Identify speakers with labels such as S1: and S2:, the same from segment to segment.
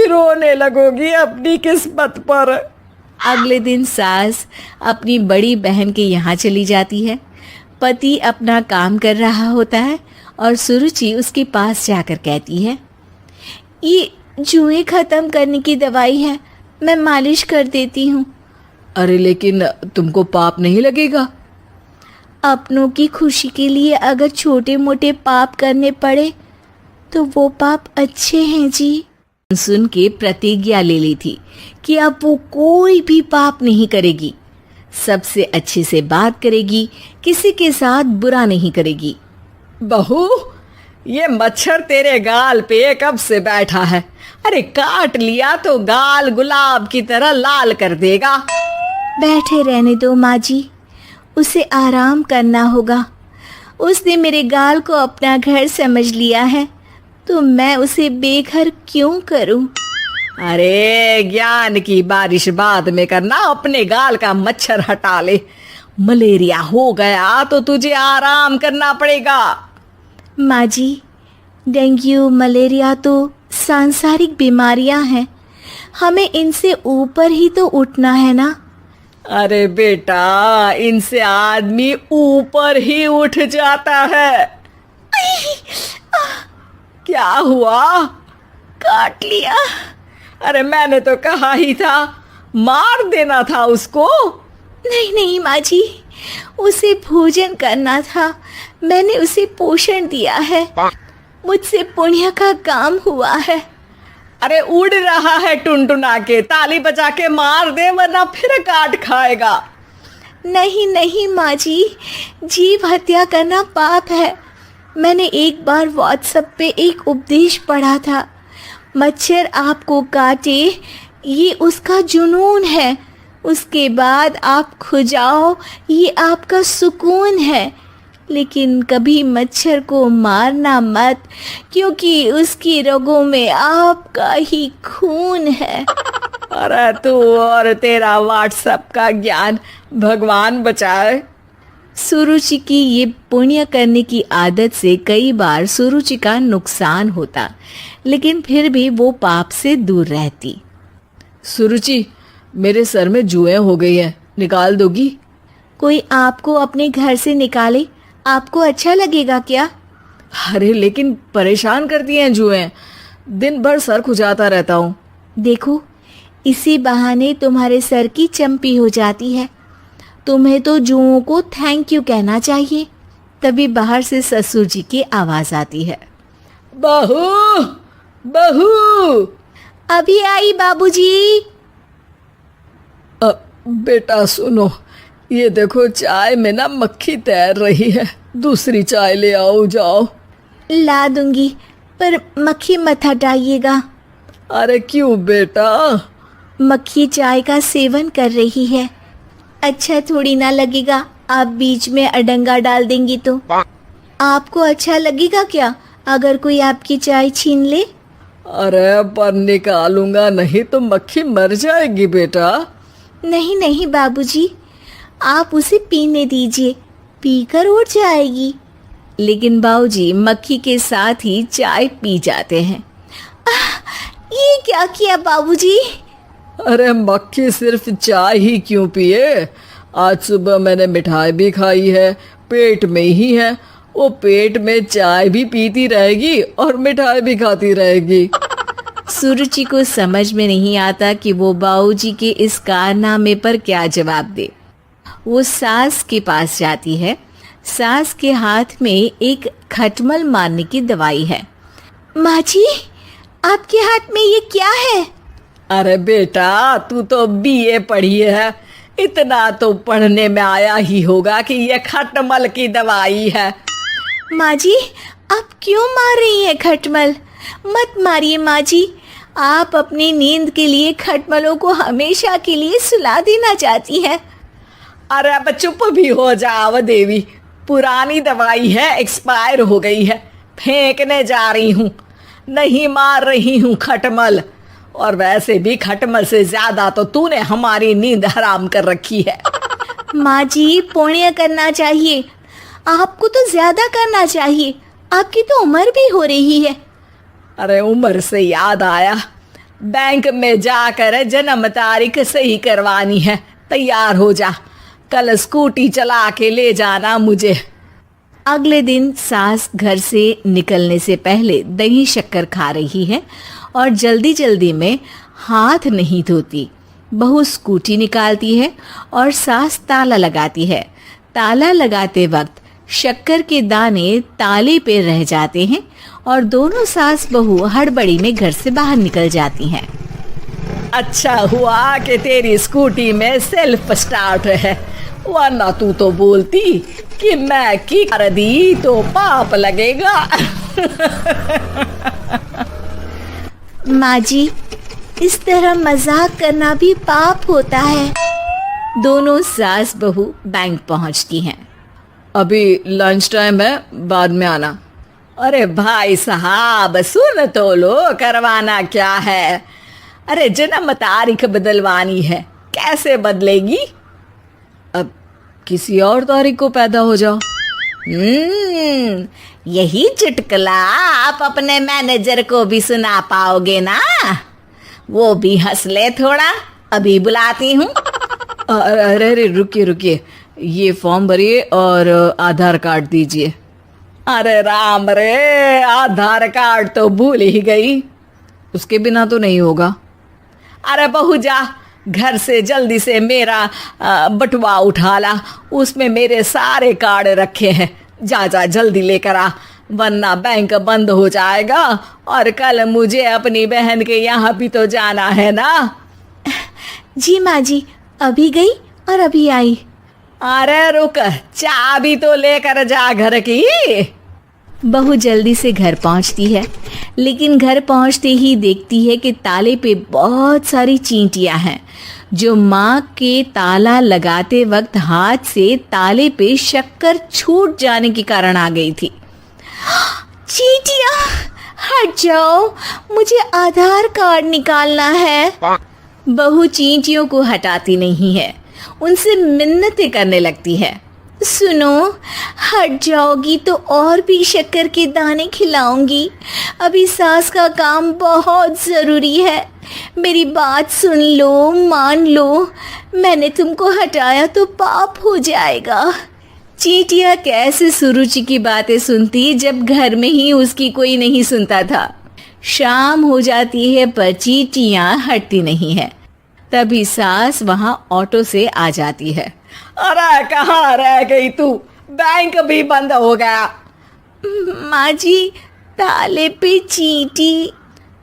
S1: रोने लगोगी अपनी किस्मत पर।
S2: अगले दिन सास अपनी बड़ी बहन के यहाँ चली जाती है। पति अपना काम कर रहा होता है और सुरुचि उसके पास जाकर कहती है, ये जुएं खत्म करने की दवाई है, मैं मालिश कर देती हूँ।
S1: अरे लेकिन तुमको पाप नहीं लगेगा?
S2: अपनों की खुशी के लिए अगर छोटे मोटे पाप करने पड़े तो वो पाप अच्छे हैं जी। सुन के प्रतिज्ञा ले ली थी कि अब वो कोई भी पाप नहीं करेगी, सबसे अच्छे से बात करेगी, किसी के साथ बुरा नहीं करेगी।
S1: बहू, ये मच्छर तेरे गाल पे कब से बैठा है? अरे काट लिया तो गाल गुलाब की तरह लाल कर देगा।
S2: बैठे रहने दो माँ जी, उसे आराम करना होगा। उसने मेरे गाल को अपना घर समझ लिया है तो मैं उसे बेघर क्यों करूं?
S1: अरे ज्ञान की बारिश बाद में करना, अपने गाल का मच्छर हटा ले। मलेरिया हो गया तो तुझे आराम करना पड़ेगा।
S2: माँ जी, डेंगू मलेरिया तो सांसारिक बीमारियां हैं, हमें इनसे ऊपर ही तो उठना है ना।
S1: अरे बेटा, इनसे आदमी ऊपर ही उठ जाता है। क्या हुआ?
S2: काट लिया।
S1: अरे मैंने तो कहा ही था, मार देना था उसको।
S2: नहीं नहीं माँ जी, उसे भोजन करना था, मैंने उसे पोषण दिया है, मुझसे पुण्य का काम हुआ है।
S1: अरे उड़ रहा है टुनटुना के, ताली बजा के मार दे वरना फिर काट खाएगा।
S2: नहीं नहीं माँ जी, जीव हत्या करना पाप है। मैंने एक बार व्हाट्सएप पे एक उपदेश पढ़ा था, मच्छर आपको काटे ये उसका जुनून है, उसके बाद आप खुजाओ ये आपका सुकून है। लेकिन कभी मच्छर को मारना मत, क्योंकि उसकी रगों में आपका ही खून है।
S1: अरे तू और तेरा व्हाट्सएप का ज्ञान, भगवान बचाए।
S2: सुरुचि की ये पुण्य करने की आदत से कई बार सुरुचि का नुकसान होता, लेकिन फिर भी वो पाप से दूर रहती।
S1: सुरुचि, मेरे सर में जुएं हो गई है, निकाल दोगी?
S2: कोई आपको अपने घर से निकाले, आपको अच्छा लगेगा क्या?
S1: अरे लेकिन परेशान करती हैं जुएं, दिन भर सर खुजाता रहता हूँ।
S2: देखो, इसी बहाने तुम्हारे सर की चंपी हो जाती है। तुम्हें तो जुओं को थैंक यू कहना चाहिए। तभी बाहर से ससुर जी की आवाज आती है,
S1: बहू बहू।
S2: अभी आई बाबूजी।
S1: बेटा सुनो, ये देखो चाय में ना मक्खी तैर रही है, दूसरी चाय ले आओ जाओ।
S2: ला दूंगी, पर मक्खी मत हटाइएगा।
S1: अरे क्यों बेटा?
S2: मक्खी चाय का सेवन कर रही है, अच्छा थोड़ी ना लगेगा आप बीच में अडंगा डाल देंगी तो। आपको अच्छा लगेगा क्या अगर कोई आपकी चाय छीन ले?
S1: अरे पर निकालूंगा नहीं तो मक्खी मर जाएगी बेटा।
S2: नहीं नहीं बाबूजी, आप उसे पीने दीजिए, पीकर उड़ जाएगी। लेकिन बाबूजी मक्खी के साथ ही चाय पी जाते हैं। ये क्या किया बाबूजी?
S1: अरे मक्खी सिर्फ चाय ही क्यों पिए, आज सुबह मैंने मिठाई भी खाई है, पेट में ही है, वो पेट में चाय भी पीती रहेगी और मिठाई भी खाती रहेगी।
S2: सुरुचि को समझ में नहीं आता कि वो बाबूजी के इस कारनामे पर क्या जवाब दे। वो सास के पास जाती है। सास के हाथ में एक खटमल मारने की दवाई है। माँ जी, आपके हाथ में ये क्या है?
S1: अरे बेटा, तू तो बीए पढ़ी है, इतना तो पढ़ने में आया ही होगा कि ये खटमल की दवाई है।
S2: माँ जी, आप क्यों मार रही हैं खटमल? मत मारिए माँ जी, आप अपनी नींद के लिए खटमलों को हमेशा के लिए सुला देना चाहती हैं।
S1: अरे अब चुप भी हो जाओ देवी, पुरानी दवाई है, एक्सपायर हो गई है, फेंकने जा रही हूँ, नहीं मार रही हूँ खटमल। और वैसे भी खटमल से ज्यादा तो तूने हमारी नींद हराम कर रखी है।
S2: माँ जी, पुण्य करना चाहिए, आपको तो ज्यादा करना चाहिए, आपकी तो उम्र भी हो रही है।
S1: अरे उम्र से याद आया, बैंक में जाकर जन्म तारीख सही करवानी है। तैयार हो जा, कल स्कूटी चला के ले जाना मुझे।
S2: अगले दिन सास घर से निकलने से पहले दही शक्कर खा रही है और जल्दी जल्दी में हाथ नहीं धोती। बहू स्कूटी निकालती है और सास ताला लगाती है। ताला लगाते वक्त शक्कर के दाने ताले पे रह जाते हैं और दोनों सास बहू हड़बड़ी में घर से बाहर निकल जाती हैं।
S1: अच्छा हुआ कि तेरी स्कूटी में सेल्फ स्टार्ट है, वरना तू तो बोलती कि मैं की कर दी तो पाप लगेगा।
S2: माँ जी, इस तरह मजाक करना भी पाप होता है। दोनों सास बहू बैंक पहुंचती हैं।
S1: अभी लंच टाइम है, बाद में आना। अरे भाई साहब सुन तो लो, करवाना क्या है? अरे जन्म तारीख बदलवानी है। कैसे बदलेगी? अब किसी और तारीख को पैदा हो जाओ।
S2: यही चुटकुला आप अपने मैनेजर को भी सुना पाओगे ना? वो भी हंस ले थोड़ा। अभी बुलाती हूँ।
S1: अरे अरे रुकिए रुकिए, ये फॉर्म भरिए और आधार कार्ड दीजिए। अरे राम रे, आधार कार्ड तो भूल ही गई, उसके बिना तो नहीं होगा। अरे बहू जा, घर से जल्दी से मेरा बटुआ उठा ला, उसमें मेरे सारे कार्ड रखे हैं। जा जा जल्दी लेकर आ, वरना बैंक बंद हो जाएगा और कल मुझे अपनी बहन के यहाँ भी तो जाना है ना।
S2: जी माँ जी, अभी गई और अभी आई।
S1: अरे रुक, चाबी तो लेकर जा घर की।
S2: बहू जल्दी से घर पहुंचती है, लेकिन घर पहुंचते ही देखती है कि ताले पे बहुत सारी चींटियां हैं, जो माँ के ताला लगाते वक्त हाथ से ताले पे शक्कर छूट जाने के कारण आ गई थी। चींटियां, हट जाओ, मुझे आधार कार्ड निकालना है। बहू चींटियों को हटाती नहीं है, उनसे मिन्नतें करने लगती है। सुनो, हट जाओगी तो और भी शक्कर के दाने खिलाऊंगी। अभी सास का काम बहुत ज़रूरी है, मेरी बात सुन लो, मान लो। मैंने तुमको हटाया तो पाप हो जाएगा। चींटियाँ कैसे सुरुचि की बातें सुनती जब घर में ही उसकी कोई नहीं सुनता था। शाम हो जाती है पर चींटियाँ हटती नहीं है। तभी सास वहाँ ऑटो से आ जाती है।
S1: अरे कहाँ रह गई तू? बैंक भी बंद हो गया।
S2: माँ जी, ताले पे चींटी।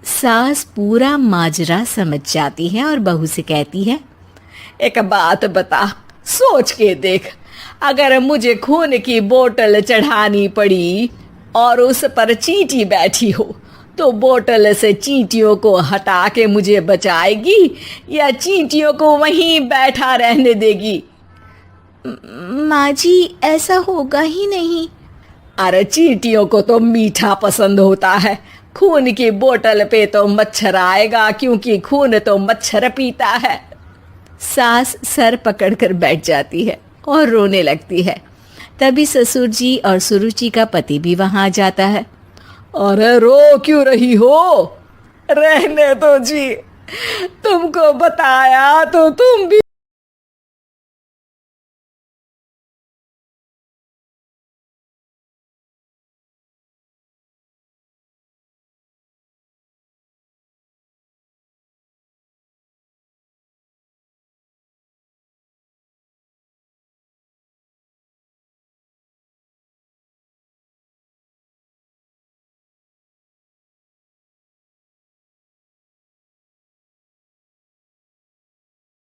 S2: सास पूरा माजरा समझ जाती है और बहू से कहती है,
S1: एक बात बता, सोच के देख, अगर मुझे खून की बोतल चढ़ानी पड़ी और उस पर चींटी बैठी हो, तो बोतल से चींटियों को हटा के मुझे बचाएगी या चींटियों को वहीं बैठा रहने देगी?
S2: माँ जी, ऐसा होगा ही नहीं।
S1: अरे चींटियों को तो मीठा पसंद होता है, खून की बोतल पे तो मच्छर आएगा, क्योंकि खून तो मच्छर पीता है।
S2: सास सर पकड़कर बैठ जाती है और रोने लगती है। तभी ससुर जी और सुरुचि का पति भी वहां आ जाता है।
S1: अरे रो क्यों रही हो? रहने दो जी, तुमको बताया तो तुम भी